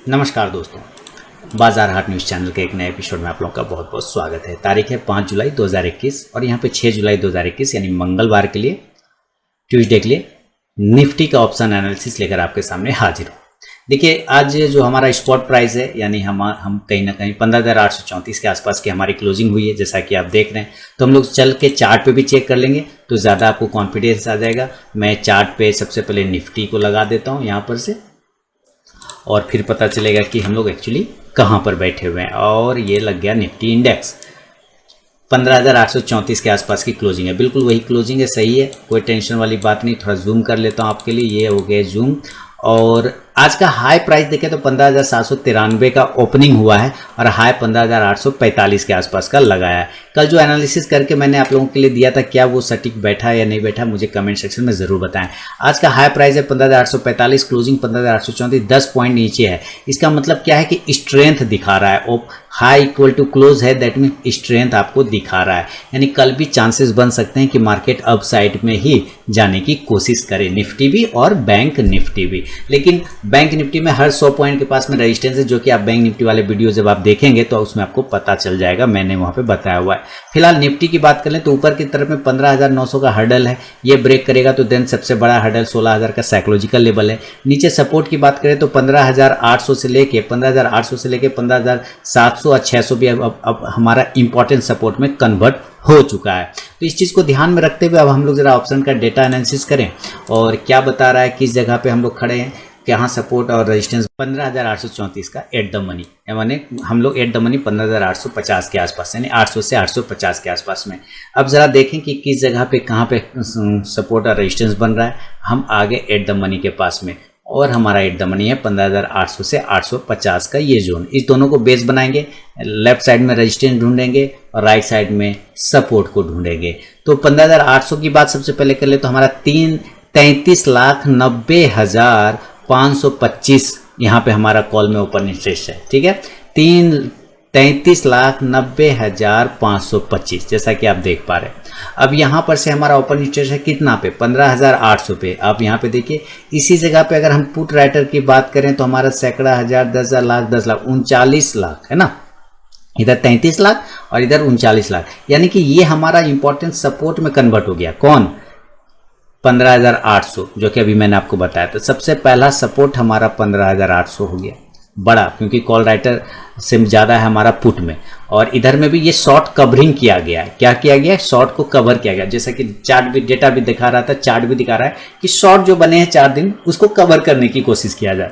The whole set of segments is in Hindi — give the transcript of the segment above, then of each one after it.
नमस्कार दोस्तों, बाजार हाट न्यूज़ चैनल के एक नए एपिसोड में आप लोगों का बहुत बहुत स्वागत है। तारीख है 5 जुलाई 2021 और यहाँ पे 6 जुलाई 2021 यानी मंगलवार के लिए, ट्यूसडे के लिए निफ्टी का ऑप्शन एनालिसिस लेकर आपके सामने हाजिर हूँ। देखिए, आज जो हमारा स्पॉट प्राइस है यानी हम कहीं ना कहीं 15,834 के आसपास की हमारी क्लोजिंग हुई है, जैसा कि आप देख रहे हैं। तो हम लोग चल के चार्ट पे भी चेक कर लेंगे तो ज़्यादा आपको कॉन्फिडेंस आ जाएगा। मैं चार्ट पे सबसे पहले निफ्टी को लगा देता हूँ यहाँ पर से, और फिर पता चलेगा कि हम लोग एक्चुअली कहाँ पर बैठे हुए हैं। और ये लग गया निफ्टी इंडेक्स 15,834 के आसपास की क्लोजिंग है। बिल्कुल वही क्लोजिंग है, सही है, कोई टेंशन वाली बात नहीं। थोड़ा जूम कर लेता हूँ आपके लिए, ये हो गया जूम। और आज का हाई प्राइस देखें तो 15,793 का ओपनिंग हुआ है और हाई 15,845 के आसपास का लगाया है। कल जो एनालिसिस करके मैंने आप लोगों के लिए दिया था, क्या वो सटीक बैठा या नहीं बैठा, मुझे कमेंट सेक्शन में ज़रूर बताएं। आज का हाई प्राइस है 15,845, क्लोजिंग 15,834, 10 पॉइंट नीचे है। इसका मतलब क्या है कि स्ट्रेंथ दिखा रहा है। हाई इक्वल टू क्लोज है, दैट मीन स्ट्रेंथ आपको दिखा रहा है। यानी कल भी चांसेस बन सकते हैं कि मार्केट अप साइड में ही जाने की कोशिश करे, निफ्टी भी और बैंक निफ्टी भी। लेकिन बैंक निफ्टी में हर 100 पॉइंट के पास में रेजिस्टेंस है, जो कि आप बैंक निफ्टी वाले वीडियो जब आप देखेंगे तो उसमें आपको पता चल जाएगा, मैंने वहाँ पे बताया हुआ है। फिलहाल निफ्टी की बात कर लें तो ऊपर की तरफ में 15,900 का हर्डल है, ये ब्रेक करेगा तो देन सबसे बड़ा हर्डल 16,000 का साइकोलॉजिकल लेवल है। नीचे सपोर्ट की बात करें तो 15,800 से लेके 15,700 और 600 भी अब हमारा इंपॉर्टेंट सपोर्ट में कन्वर्ट हो चुका है। तो इस चीज़ को ध्यान में रखते हुए अब हम लोग ज़रा ऑप्शन का डेटा एनालिसिस करें और क्या बता रहा है, किस जगह पे हम लोग खड़े हैं, यहाँ सपोर्ट और रेजिस्टेंस 15,834 का एट द मनी, यानी हम लोग एट द मनी 15,850 के आसपास, यानी 800 से 850 के आसपास में। अब ज़रा देखें कि किस जगह पे कहाँ पे सपोर्ट और रेजिस्टेंस बन रहा है। हम आगे एट द मनी के पास में, और हमारा एट द मनी है 15,800 से 850 का ये जोन। इस दोनों को बेस बनाएंगे, लेफ्ट साइड में रेजिस्टेंस ढूंढेंगे और राइट साइड में सपोर्ट को ढूंढेंगे। तो 15,800 की बात सबसे पहले कर ले तो हमारा 33,90,525 यहाँ पे हमारा कॉल में ओपन इंटरेस्ट है, ठीक है। 33,90,525 जैसा कि आप देख पा रहे हैं। अब यहाँ पर से हमारा ओपन इंटरेस्ट है कितना पे, 15,800 पे। आप यहाँ पे देखिए, इसी जगह पे अगर हम पुट राइटर की बात करें तो हमारा सैकड़ा, हजार, 10,000, लाख, 10 लाख, 39 लाख है ना। इधर 33 लाख और इधर 39 लाख, यानी कि ये हमारा इंपॉर्टेंट सपोर्ट में कन्वर्ट हो गया। कौन? 15,800, जो कि अभी मैंने आपको बताया। तो सबसे पहला सपोर्ट हमारा 15,800 हो गया, बड़ा, क्योंकि कॉल राइटर से ज़्यादा है हमारा पुट में। और इधर में भी ये शॉर्ट कवरिंग किया गया है। क्या किया गया है? शॉर्ट को कवर किया गया। जैसा कि चार्ट भी, डेटा भी दिखा रहा था, चार्ट भी दिखा रहा है कि शॉर्ट जो बने हैं 4 दिन, उसको कवर करने की कोशिश किया जाए।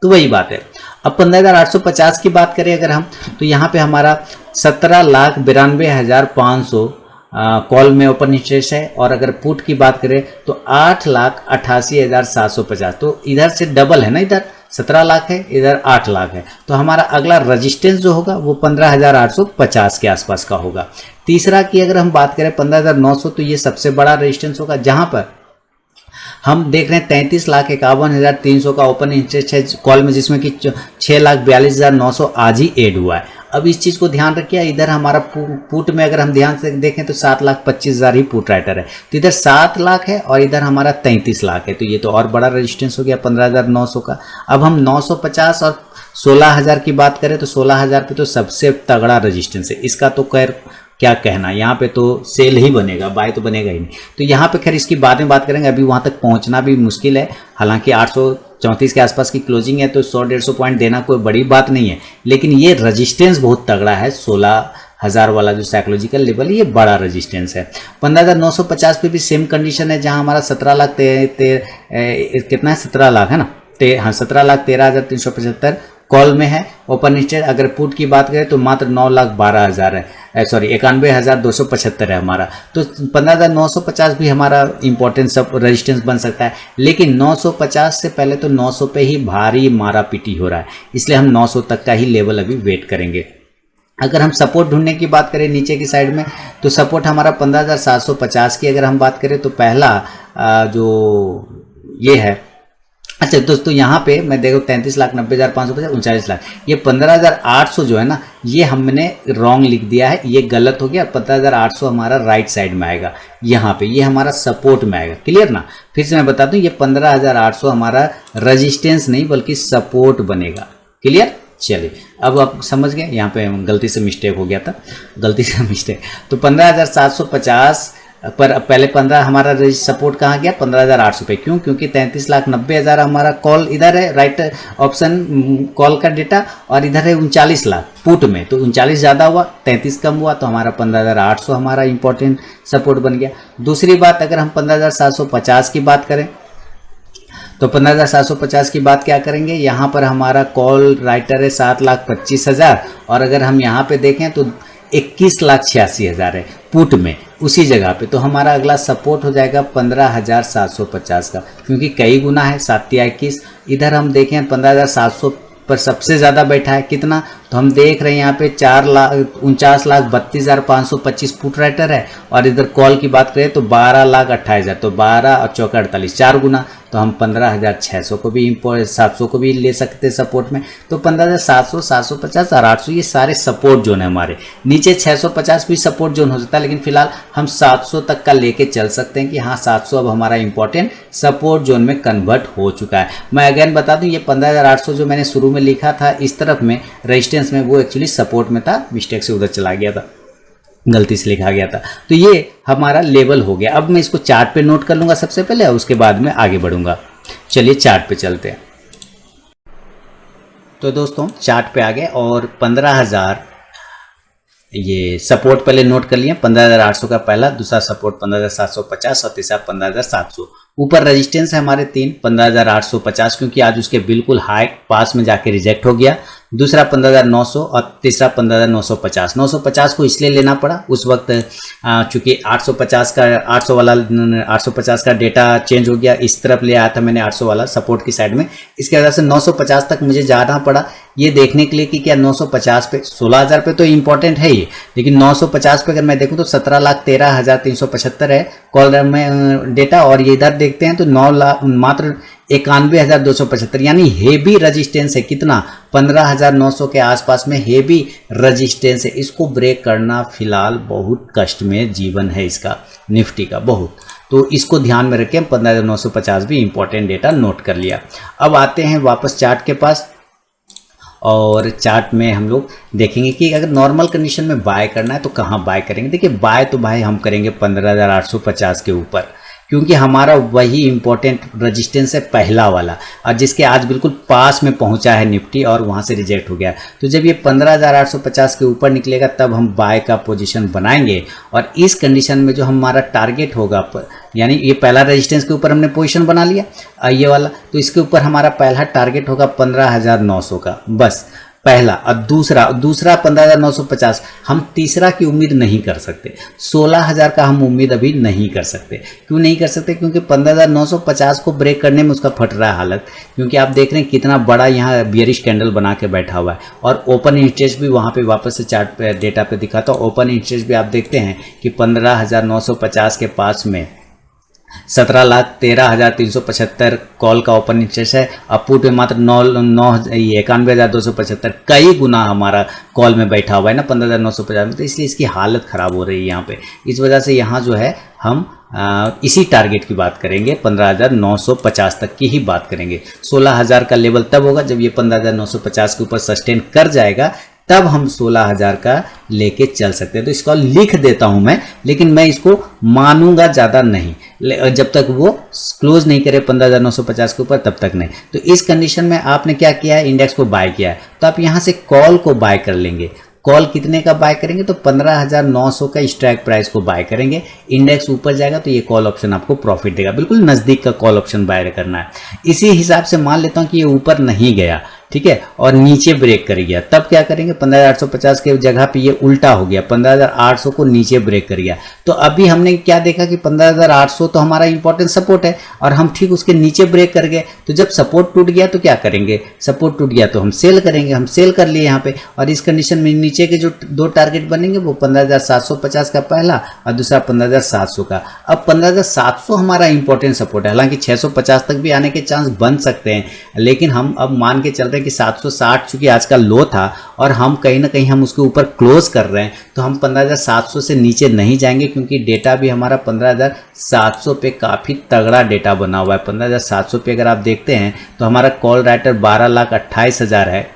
तो वही बात है। अब 15,850 की बात करें अगर हम, तो यहाँ पे हमारा 17,92,500 कॉल में ओपन इंटरेस्ट है। और अगर पुट की बात करें तो 8,88,750। तो इधर से डबल है ना, इधर 17 लाख है, इधर 8 लाख है। तो हमारा अगला रजिस्टेंस जो होगा वो 15,850 के आसपास का होगा। तीसरा की अगर हम बात करें 15,900, तो ये सबसे बड़ा रजिस्टेंस होगा, जहां पर हम देख रहे हैं 33,51,300 का ओपन इंटरेस्ट है कॉल में, जिसमें कि 6,42,900 आज ही ऐड हुआ है। अब इस चीज़ को ध्यान रखिए, इधर हमारा पुट में अगर हम ध्यान से देखें तो 7,25,000 ही पुट राइटर है। तो इधर 7 लाख है और इधर हमारा 33 लाख है। तो ये तो और बड़ा रेजिस्टेंस हो गया 15,900 का। अब हम 950 और 16,000 की बात करें तो 16,000 पे तो सबसे तगड़ा रेजिस्टेंस है। इसका तो खैर क्या कहना, यहाँ पे तो सेल ही बनेगा, बाय तो बनेगा ही नहीं। तो यहाँ पे खैर इसकी बाद में बात करेंगे, अभी वहाँ तक पहुँचना भी मुश्किल है। हालांकि 834 के आसपास की क्लोजिंग है, तो 100-150 पॉइंट देना कोई बड़ी बात नहीं है। लेकिन ये रजिस्टेंस बहुत तगड़ा है, 16,000 वाला जो साइकोलॉजिकल लेवल है, ये बड़ा रजिस्टेंस है। 15,950 पे भी सेम कंडीशन है, जहाँ हमारा 17 लाख कितना है, 17 लाख है ना, 17,13,375 कॉल में है ओपन इंटरेस्ट। अगर पुट की बात करें तो मात्र 9,12,000 है, सॉरी 91,275 है हमारा। तो 15,950 भी हमारा इंपॉर्टेंट सब रेजिस्टेंस बन सकता है। लेकिन 950 से पहले तो 900 पे ही भारी मारा पीटी हो रहा है, इसलिए हम 900 तक का ही लेवल अभी वेट करेंगे। अगर हम सपोर्ट ढूंढने की बात करें नीचे की साइड में, तो सपोर्ट हमारा 15,750 की अगर हम बात करें तो पहला जो ये है, अच्छा दोस्तों, यहाँ पे मैं देखो 33,90,550, 39 लाख, ये 15,800 जो है ना, ये हमने रॉन्ग लिख दिया है, ये गलत हो गया। 15,800 हमारा राइट साइड में आएगा, यहाँ पे ये हमारा सपोर्ट में आएगा। क्लियर ना? फिर से मैं बता दूं, ये 15,800 हमारा रजिस्टेंस नहीं बल्कि सपोर्ट बनेगा। क्लियर? चलिए अब आप समझ गए, यहाँ पे गलती से मिस्टेक हो गया था, गलती से मिस्टेक। तो 15,750 पर पहले 15 हमारा सपोर्ट कहाँ गया? 15,800 पे। क्यों? क्योंकि 33,90,000 हमारा कॉल इधर है, राइट ऑप्शन कॉल का डेटा, और इधर है 39 लाख पुट में। तो 39 ज़्यादा हुआ, 33 कम हुआ, तो हमारा 15,800 हमारा इंपॉर्टेंट सपोर्ट बन गया। दूसरी बात, अगर हम 15,750 की बात करें तो 15,750 की बात क्या करेंगे? यहाँ पर हमारा कॉल राइटर है 7,25,000, और अगर हम यहाँ पे देखें तो 21,86,000 है पुट में उसी जगह पे। तो हमारा अगला सपोर्ट हो जाएगा 15,750 का, क्योंकि कई गुना है, 7 या 21। इधर हम देखें 15,700 पर सबसे ज़्यादा बैठा है कितना? तो हम देख रहे हैं यहाँ पे 49,32,525 पुट राइटर है, और इधर कॉल की बात करें तो 12,28,000। तो 12 और 4 48, 4 गुना। तो हम 15,600 को भी 700 को भी ले सकते हैं सपोर्ट में। तो 15,700, 750 और 800 ये सारे सपोर्ट जोन है हमारे। नीचे 650 भी सपोर्ट जोन हो सकता है, लेकिन फिलहाल हम 700 तक का लेके चल सकते हैं कि हाँ 700 अब हमारा इंपॉर्टेंट सपोर्ट जोन में कन्वर्ट हो चुका है। मैं अगेन बता दूं, ये 15,800 जो मैंने शुरू में लिखा था इस तरफ में रेजिस्टेंस में, वो एक्चुअली सपोर्ट में था, मिस्टेक से उधर चला गया था, गलती से लिखा गया था। तो ये हमारा लेवल हो गया। अब मैं इसको चार्ट पे नोट कर लूँगा सबसे पहले, और उसके बाद में आगे बढ़ूँगा। चलिए चार्ट पे चलते हैं। तो दोस्तों चार्ट पे आ गए, और 15,000 ये सपोर्ट पहले नोट कर लिए। 15,800 का पहला, दूसरा सपोर्ट 15,750 और तीसरा 15,700। ऊपर रेजिस्टेंस है हमारे 3, 15,850 क्योंकि आज उसके बिल्कुल हाई पास में जाके रिजेक्ट हो गया। दूसरा 15,900 और तीसरा 15,950। 950 को इसलिए लेना पड़ा उस वक्त चूंकि 850 का डेटा चेंज हो गया, इस तरफ ले आया था मैंने 800 वाला सपोर्ट की साइड में। इसके वजह से 950 तक मुझे जाना पड़ा ये देखने के लिए कि क्या 950 पे 16,000 पे तो इंपॉर्टेंट है ये, लेकिन 950 पे अगर मैं देखूं तो 17,13,375 है कॉल में डेटा, और ये इधर देखते हैं तो 9 लाख मात्र 91,275, यानी हेवी रजिस्टेंस है। कितना? 15,900 के आसपास में हेवी रजिस्टेंस है। इसको ब्रेक करना फिलहाल बहुत कष्ट में जीवन है इसका, निफ्टी का बहुत। तो इसको ध्यान में रखें। 15,950 भी इंपॉर्टेंट डेटा नोट कर लिया। अब आते हैं वापस चार्ट के पास, और चार्ट में हम लोग देखेंगे कि अगर नॉर्मल कंडीशन में बाय करना है तो कहाँ बाय करेंगे। देखिए बाय तो भाई हम करेंगे 15,850 के ऊपर, क्योंकि हमारा वही इंपॉर्टेंट रेजिस्टेंस है पहला वाला, और जिसके आज बिल्कुल पास में पहुंचा है निफ्टी और वहां से रिजेक्ट हो गया। तो जब ये 15,850 के ऊपर निकलेगा तब हम बाय का पोजीशन बनाएंगे, और इस कंडीशन में जो हमारा टारगेट होगा, यानी ये पहला रेजिस्टेंस के ऊपर हमने पोजीशन बना लिया ये वाला, तो इसके ऊपर हमारा पहला टारगेट होगा 15,900 का, बस पहला। और दूसरा 15,950। हम तीसरा की उम्मीद नहीं कर सकते, 16,000 का हम उम्मीद अभी नहीं कर सकते। क्यों नहीं कर सकते? क्योंकि 15,950 को ब्रेक करने में उसका फट रहा है हालत, क्योंकि आप देख रहे हैं कितना बड़ा यहाँ बियरिश कैंडल बना के बैठा हुआ है, और ओपन इंटरेस्ट भी वहाँ पे वापस से चार्ट पे डेटा पे दिखा था। ओपन इंटरेस्ट भी आप देखते हैं कि 15,950 के पास में 17,13,375 कॉल का ओपन इंटरेस्ट है, अब पुट में मात्र 91,275, कई गुना हमारा कॉल में बैठा हुआ है ना 15,950 में। तो इसलिए इसकी हालत ख़राब हो रही है यहाँ पे। इस वजह से यहाँ जो है हम इसी टारगेट की बात करेंगे, 15,950 तक की ही बात करेंगे। 16,000 का लेवल तब होगा जब ये 15,950 के ऊपर सस्टेन कर जाएगा, तब हम 16,000 का लेके चल सकते हैं। तो इसको लिख देता हूं मैं, लेकिन मैं इसको मानूंगा ज़्यादा नहीं, जब तक वो क्लोज नहीं करे 15,950 के ऊपर तब तक नहीं। तो इस कंडीशन में आपने क्या किया है? इंडेक्स को बाय किया है, तो आप यहाँ से कॉल को बाय कर लेंगे। कॉल कितने का बाय करेंगे? तो 15,900 का स्ट्राइक प्राइस को बाय करेंगे। इंडेक्स ऊपर जाएगा तो ये कॉल ऑप्शन आपको प्रॉफिट देगा, बिल्कुल नज़दीक का कॉल ऑप्शन बाय करना है। इसी हिसाब से मान लेता हूँ कि ये ऊपर नहीं गया, ठीक है, और नीचे ब्रेक कर गया, तब क्या करेंगे? 15,850 के जगह पे ये उल्टा हो गया, 15,800 को नीचे ब्रेक कर गया। तो अभी हमने क्या देखा कि 15,800 तो हमारा इंपॉर्टेंट सपोर्ट है, और हम ठीक उसके नीचे ब्रेक कर गए। तो जब सपोर्ट टूट गया तो क्या करेंगे? सपोर्ट टूट गया तो हम सेल करेंगे। हम सेल कर लिए यहाँ पे, और इस कंडीशन में नीचे के जो दो टारगेट बनेंगे वो 15,750 का पहला और दूसरा 15,700 का। अब 15,700 हमारा इंपॉर्टेंट सपोर्ट है, हालांकि 650 तक भी आने के चांस बन सकते हैं, लेकिन हम अब मान के चलते करते हैं कि 760 चूंकि आज का लो था और हम कहीं ना कहीं हम उसके ऊपर क्लोज कर रहे हैं, तो हम 15,700 से नीचे नहीं जाएंगे, क्योंकि डेटा भी हमारा 15,700 पे काफ़ी तगड़ा डेटा बना हुआ है। 15,700 पे अगर आप देखते हैं तो हमारा कॉल राइटर 12,28,000 है,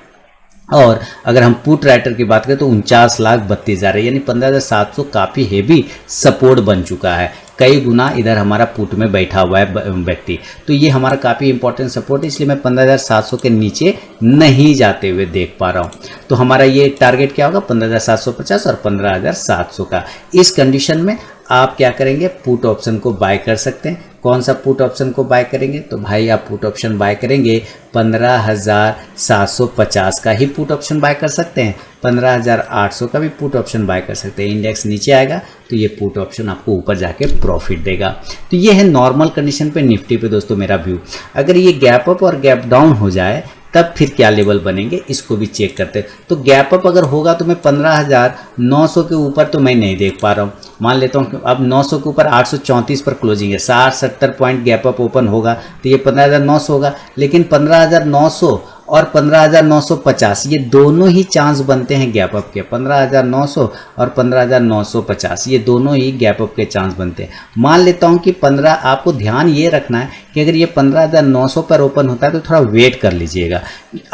और अगर हम पुट राइटर की बात करें तो 49,32,000 है, यानी 15,700 काफ़ी हेवी सपोर्ट बन चुका है, कई गुना इधर हमारा पुट में बैठा हुआ है व्यक्ति। तो ये हमारा काफ़ी इंपॉर्टेंट सपोर्ट है, इसलिए मैं 15,700 के नीचे नहीं जाते हुए देख पा रहा हूँ। तो हमारा ये टारगेट क्या होगा, 15,750 और 15,700 का। इस कंडीशन में आप क्या करेंगे, पुट ऑप्शन को बाय कर सकते हैं। कौन सा पुट ऑप्शन को बाय करेंगे, तो भाई आप पुट ऑप्शन बाय करेंगे 15,750 का ही पुट ऑप्शन बाय कर सकते हैं, 15,800 का भी पुट ऑप्शन बाय कर सकते हैं। इंडेक्स नीचे आएगा तो ये पुट ऑप्शन आपको ऊपर जाके प्रॉफिट देगा। तो ये है नॉर्मल कंडीशन पे निफ्टी पे दोस्तों मेरा व्यू। अगर ये गैप अप और गैप डाउन हो जाए तब फिर क्या लेवल बनेंगे, इसको भी चेक करते हैं। तो गैप अप अगर होगा तो मैं 15,900 के ऊपर तो मैं नहीं देख पा रहा हूँ। मान लेता हूँ अब 900 के ऊपर 834 पर क्लोजिंग है, 60-70 पॉइंट गैप अप ओपन होगा तो ये 15,900 होगा। लेकिन 15,900 और 15,950 ये दोनों ही चांस बनते हैं गैप अप के, 15,900 और 15,950 ये दोनों ही गैप अप के चांस बनते हैं। मान लेता हूं कि 15, आपको ध्यान ये रखना है कि अगर ये 15,900 पर ओपन होता है तो थोड़ा वेट कर लीजिएगा।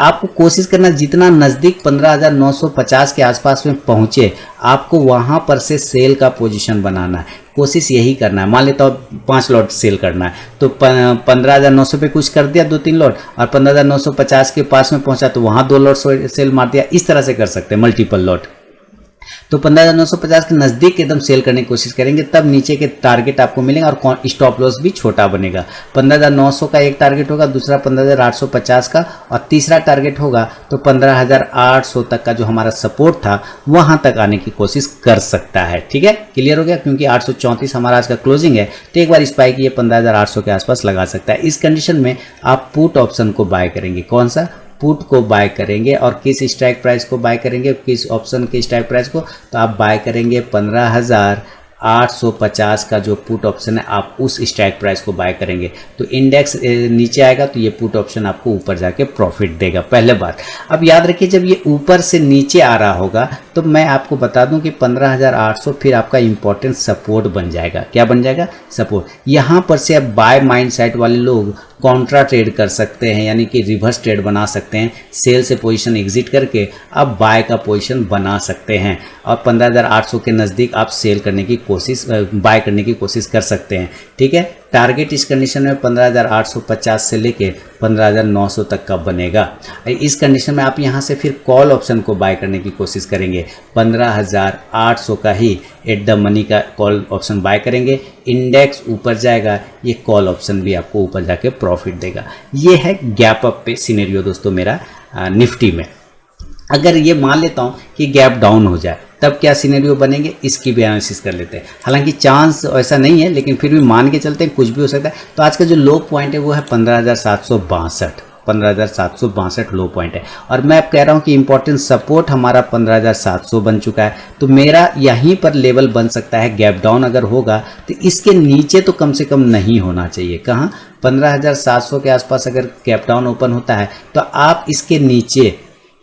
आपको कोशिश करना जितना नज़दीक 15,950 के आसपास में पहुंचे आपको वहां पर से सेल का पोजीशन बनाना है, कोशिश यही करना है। मान लेता हूँ 5 लॉट सेल करना है तो 15,900 पे कुछ कर दिया 2-3 लॉट, और 15,950 के पास में पहुंचा तो वहां 2 लॉट सेल मार दिया। इस तरह से कर सकते हैं मल्टीपल लॉट। तो 15,950 के नज़दीक एकदम सेल करने की कोशिश करेंगे, तब नीचे के टारगेट आपको मिलेंगे और स्टॉप लॉस भी छोटा बनेगा। 15,900 का एक टारगेट होगा, दूसरा 15,850 का, और तीसरा टारगेट होगा तो 15,800 तक का जो हमारा सपोर्ट था वहां तक आने की कोशिश कर सकता है। ठीक है, क्लियर हो गया। क्योंकि 834 हमारा आज का क्लोजिंग है तो एक बार स्पाइक ये 15,800 के आसपास लगा सकता है। इस कंडीशन में आप पुट ऑप्शन को बाय करेंगे। कौन सा पुट को बाय करेंगे और किस स्ट्राइक प्राइस को बाय करेंगे, किस ऑप्शन के स्ट्राइक प्राइस को, तो आप बाय करेंगे 15,850 का जो पुट ऑप्शन है आप उस स्ट्राइक प्राइस को बाय करेंगे। तो इंडेक्स नीचे आएगा तो ये पुट ऑप्शन आपको ऊपर जाके प्रॉफिट देगा, पहले बात। अब याद रखिए जब ये ऊपर से नीचे आ रहा होगा तो मैं आपको बता दूं कि 15,800 फिर आपका इंपॉर्टेंट सपोर्ट बन जाएगा। क्या बन जाएगा, सपोर्ट। यहाँ पर से अब बाय माइंड सेट वाले लोग कॉन्ट्रा ट्रेड कर सकते हैं, यानी कि रिवर्स ट्रेड बना सकते हैं। सेल से पोजीशन एग्जिट करके आप बाय का पोजीशन बना सकते हैं और 15,800 के नज़दीक आप सेल करने की कोशिश, बाय करने की कोशिश कर सकते हैं। ठीक है, टारगेट इस कंडीशन में 15,850 से लेके 15,900 तक का बनेगा। इस कंडीशन में आप यहाँ से फिर कॉल ऑप्शन को बाय करने की कोशिश करेंगे, 15,800 का ही एट द मनी का कॉल ऑप्शन बाय करेंगे। इंडेक्स ऊपर जाएगा, ये कॉल ऑप्शन भी आपको ऊपर जाके प्रॉफिट देगा। ये है गैप अप पे सिनेरियो दोस्तों मेरा निफ्टी में। अगर ये मान लेता हूँ कि गैप डाउन हो जाए तब क्या सिनेरियो बनेंगे, इसकी भी एनालिसिस कर लेते हैं। हालांकि चांस ऐसा नहीं है लेकिन फिर भी मान के चलते हैं कुछ भी हो सकता है। तो आज का जो लो पॉइंट है वो है 15,762 लो पॉइंट है, और मैं अब कह रहा हूं कि इंपॉर्टेंट सपोर्ट हमारा 15,700 बन चुका है। तो मेरा यहीं पर लेवल बन सकता है। गैप डाउन अगर होगा तो इसके नीचे तो कम से कम नहीं होना चाहिए। कहाँ, 15,700 के आसपास अगर गैप डाउन ओपन होता है तो आप इसके नीचे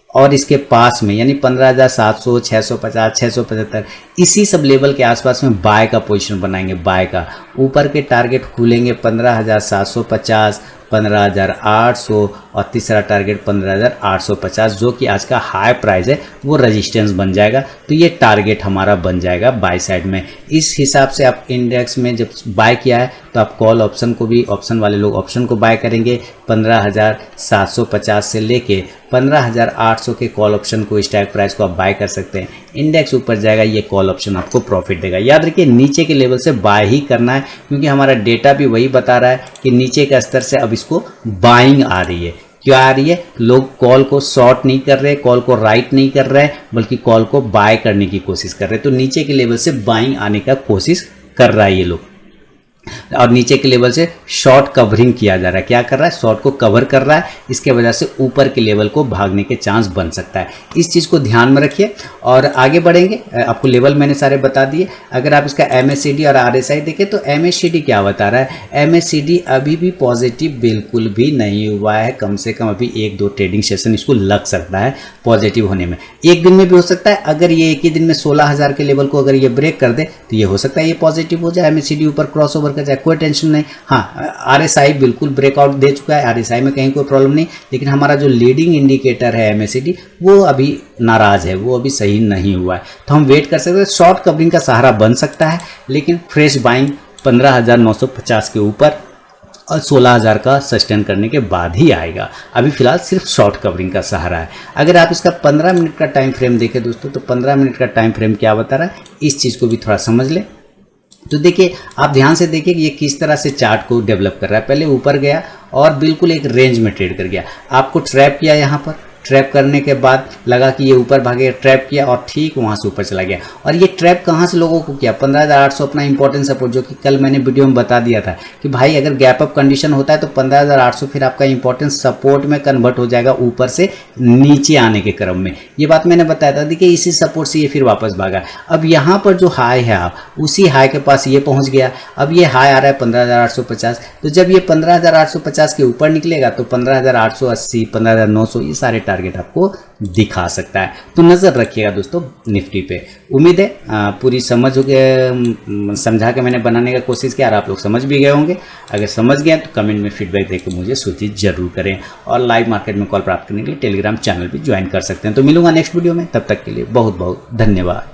और इसके पास में यानी 15,700, 650, 675 इसी सब लेवल के आसपास में बाय का पोजीशन बनाएंगे। बाय का ऊपर के टारगेट खुलेंगे 15,750, 15,800 और तीसरा टारगेट 15,850 जो कि आज का हाई प्राइस है वो रेजिस्टेंस बन जाएगा। तो ये टारगेट हमारा बन जाएगा बाय साइड में। इस हिसाब से आप इंडेक्स में जब बाय किया है तो आप कॉल ऑप्शन को भी, ऑप्शन वाले लोग ऑप्शन को बाय करेंगे 15,750 से लेके 15,800 के कॉल ऑप्शन को, स्ट्राइक प्राइस को आप बाय कर सकते हैं। इंडेक्स ऊपर जाएगा, ये कॉल ऑप्शन आपको प्रॉफिट देगा। याद रखिए नीचे के लेवल से बाय ही करना है क्योंकि हमारा डेटा भी वही बता रहा है कि नीचे के स्तर से अब इसको बाइंग आ रही है। क्यों आ रही है, लोग कॉल को शॉर्ट नहीं कर रहे, कॉल को राइट नहीं कर रहे, बल्कि कॉल को बाय करने की कोशिश कर रहे हैं। तो नीचे के लेवल से बाइंग आने का कोशिश कर रहा है ये लोग। और नीचे के लेवल से शॉर्ट कवरिंग किया जा रहा है। क्या कर रहा है? शॉर्ट को कवर कर रहा है, इसके वजह से ऊपर के लेवल को भागने के चांस बन सकता है। इस चीज़ को ध्यान में रखिए और आगे बढ़ेंगे। आपको लेवल मैंने सारे बता दिए। अगर आप इसका MACD और RSI देखें तो MACD क्या बता रहा है? MACD अभी भी पॉजिटिव बिल्कुल भी नहीं हुआ है। कम से कम अभी 1-2 ट्रेडिंग सेशन इसको लग सकता है पॉजिटिव होने में। एक दिन में भी हो सकता है। अगर ये एक ही दिन में 16,000 के लेवल को अगर ये ब्रेक कर दे तो ये हो सकता है ये पॉजिटिव हो जाए, MACD ऊपर क्रॉस ओवर कर जाए, कोई टेंशन नहीं। हाँ, RSI बिल्कुल ब्रेकआउट दे चुका है, RSI में कहीं कोई प्रॉब्लम नहीं, लेकिन हमारा जो लीडिंग इंडिकेटर है MACD वो अभी नाराज है, वो अभी सही नहीं हुआ है। तो हम वेट कर सकते हैं। शॉर्ट कवरिंग का सहारा बन सकता है, लेकिन फ्रेश बाइंग 15,950 के ऊपर और 16,000 का सस्टेन करने के बाद ही आएगा। अभी फिलहाल सिर्फ शॉर्ट कवरिंग का सहारा है। अगर आप इसका 15 मिनट का टाइम फ्रेम देखें दोस्तों, तो 15 मिनट का टाइम फ्रेम क्या बता रहा है, इस चीज़ को भी थोड़ा समझ लें। तो देखिए, आप ध्यान से देखिए कि ये किस तरह से चार्ट को डेवलप कर रहा है। पहले ऊपर गया और बिल्कुल एक रेंज में ट्रेड कर गया, आपको ट्रैप किया, यहाँ पर ट्रैप करने के बाद लगा कि ये ऊपर भागे, ट्रैप किया और ठीक वहाँ से ऊपर चला गया। और ये ट्रैप कहाँ से लोगों को किया? 15,800 अपना इंपॉर्टेंट सपोर्ट, जो कि कल मैंने वीडियो में बता दिया था कि भाई अगर गैप अप कंडीशन होता है तो 15,800 फिर आपका इंपॉर्टेंट सपोर्ट में कन्वर्ट हो जाएगा ऊपर से नीचे आने के क्रम में। ये बात मैंने बताया था। देखिए, इसी सपोर्ट से ये फिर वापस भागा। अब यहाँ पर जो हाई है, आप उसी हाई के पास ये पहुँच गया। अब ये हाई आ रहा है 15,850। तो जब ये 15,850 के ऊपर निकलेगा तो 15,880, 15,900 ये सारे टारगेट आपको दिखा सकता है। तो नज़र रखिएगा दोस्तों निफ्टी पे। उम्मीद है पूरी समझ हो गया, समझा के मैंने बनाने का कोशिश किया और आप लोग समझ भी गए होंगे। अगर समझ गए तो कमेंट में फीडबैक देकर मुझे सूचित जरूर करें और लाइव मार्केट में कॉल प्राप्त करने के लिए टेलीग्राम चैनल भी ज्वाइन कर सकते हैं। तो मिलूंगा नेक्स्ट वीडियो में, तब तक के लिए बहुत बहुत धन्यवाद।